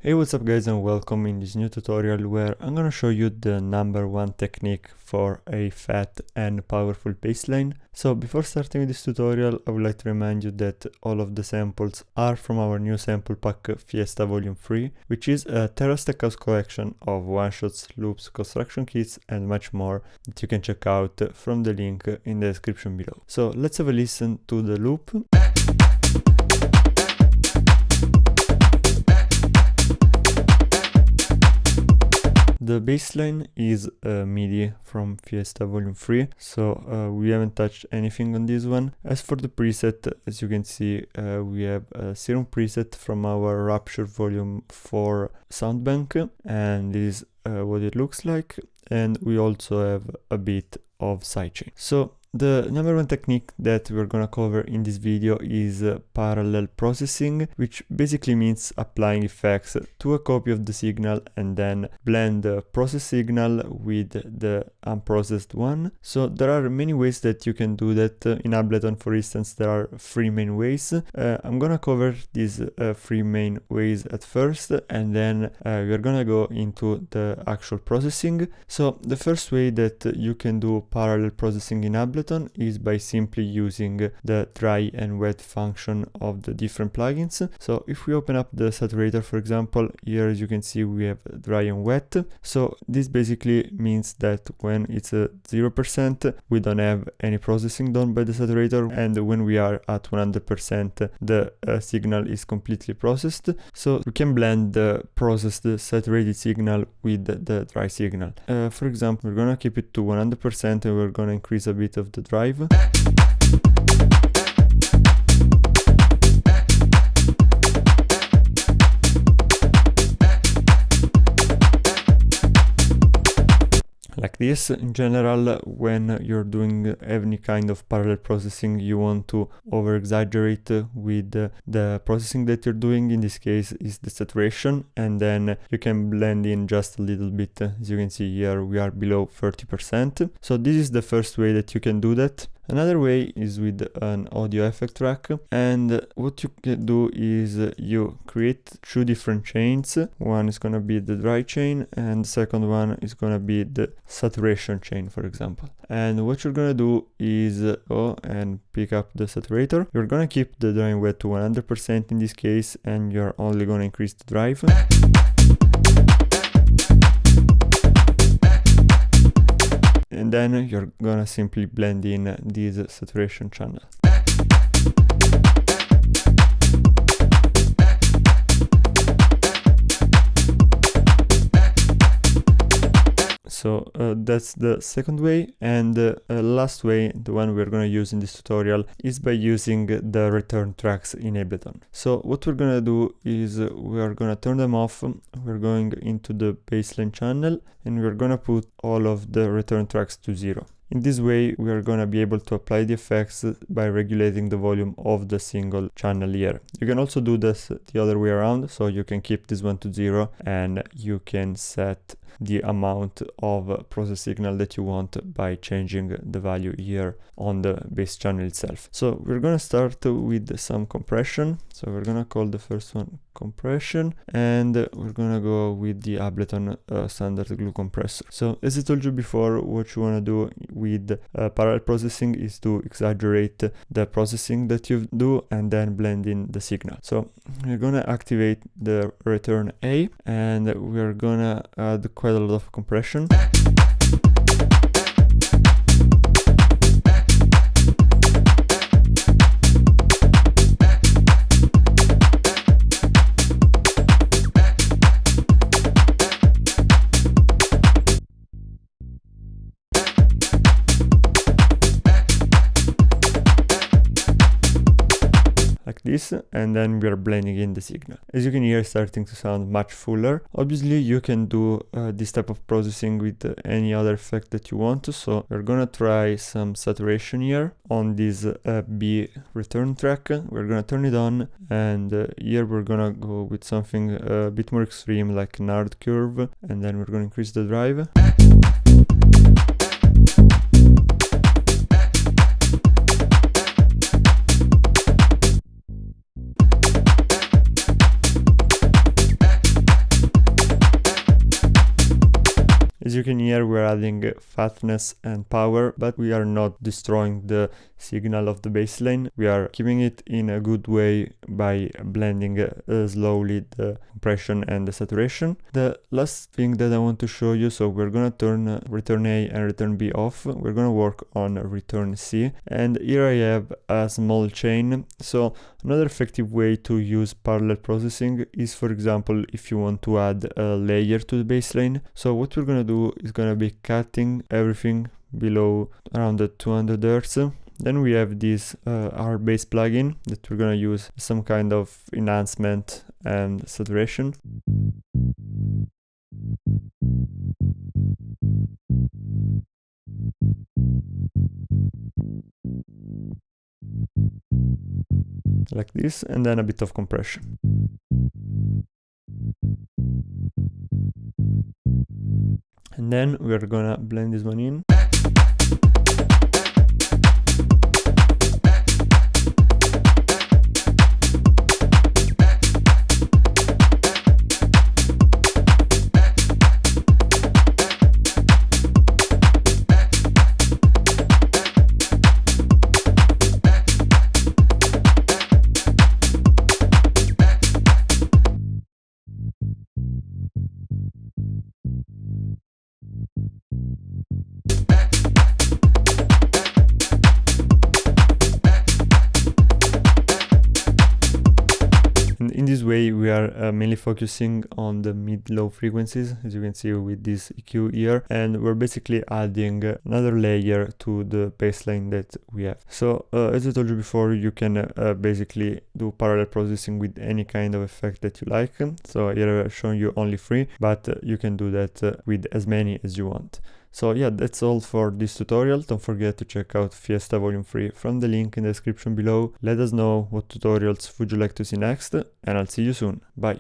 Hey, what's up guys, and welcome in this new tutorial where I'm gonna show you the number one technique for a fat and powerful bassline. So before starting with this tutorial, I would like to remind you that all of the samples are from our new sample pack Fiesta Volume 3, which is a Terra Stackhouse collection of one-shots, loops, construction kits and much more that you can check out from the link in the description below. So let's have a listen to the loop. The bassline is a MIDI from Fiesta Volume 3, so we haven't touched anything on this one. As for the preset, as you can see, we have a Serum preset from our Rapture Volume 4 sound bank, and this is what it looks like. And we also have a bit of sidechain. So the number one technique that we're gonna cover in this video is parallel processing, which basically means applying effects to a copy of the signal and then blend the processed signal with the unprocessed one. So there are many ways that you can do that. In Ableton, for instance, there are three main ways. I'm gonna cover these three main ways at first, and then we're gonna go into the actual processing. So the first way that you can do parallel processing in Ableton is by simply using the dry and wet function of the different plugins. So if we open up the saturator, for example, here as you can see we have dry and wet. So this basically means that when it's a 0%, we don't have any processing done by the saturator, and when we are at 100%, the signal is completely processed. So we can blend the processed saturated signal with the dry signal. For example, we're gonna keep it to 100% and we're gonna increase a bit of the drive. Like this. In general, when you're doing any kind of parallel processing, you want to over exaggerate with the processing that you're doing. In this case is the saturation, and then you can blend in just a little bit. As you can see here, we are below 30%. So this is the first way that you can do that. Another way is with an audio effect track, and what you can do is you create two different chains. One is gonna be the dry chain and the second one is gonna be the saturation chain, for example. And what you're gonna do is go and pick up the saturator. You're gonna keep the dry and wet to 100% in this case, and you're only gonna increase the drive. And then you're gonna simply blend in this saturation channel. So that's the second way, and the last way, the one we're gonna use in this tutorial, is by using the return tracks in Ableton. So what we're gonna do is we are gonna turn them off. We're going into the bassline channel and we're gonna put all of the return tracks to 0. In this way, we are gonna be able to apply the effects by regulating the volume of the single channel here. You can also do this the other way around, so you can keep this one to 0 and you can set the amount of process signal that you want by changing the value here on the bass channel itself. So we're gonna start with some compression. So we're gonna call the first one compression, and we're gonna go with the Ableton standard glue compressor. So as I told you before, what you wanna do with parallel processing is to exaggerate the processing that you do and then blend in the signal. So we're gonna activate the return A, and we're gonna add quite a lot of compression. Like this, and then we are blending in the signal. As you can hear, it's starting to sound much fuller. Obviously you can do this type of processing with any other effect that you want. So we're gonna try some saturation here on this B return track. We're gonna turn it on, and here we're gonna go with something a bit more extreme, like an hard curve, and then we're gonna increase the drive. As you can hear, we're adding fatness and power, but we are not destroying the signal of the bassline. We are keeping it in a good way by blending slowly the compression and the saturation. The last thing that I want to show you, so we're gonna turn return A and return B off. We're gonna work on return C, and here I have a small chain. So another effective way to use parallel processing is, for example, if you want to add a layer to the bassline. So what we're gonna do is gonna be cutting everything below around the 200 Hz. Then we have this our bass plugin that we're gonna use some kind of enhancement and saturation. Like this, and then a bit of compression. And then we're gonna blend this one in. In this way, we are mainly focusing on the mid-low frequencies, as you can see with this EQ here, and we're basically adding another layer to the bassline that we have. So as I told you before, you can basically do parallel processing with any kind of effect that you like. So here I've shown you only 3, but you can do that with as many as you want. So yeah, that's all for this tutorial. Don't forget to check out Fiesta Volume 3 from the link in the description below. Let us know what tutorials would you like to see next, and I'll see you soon. Bye.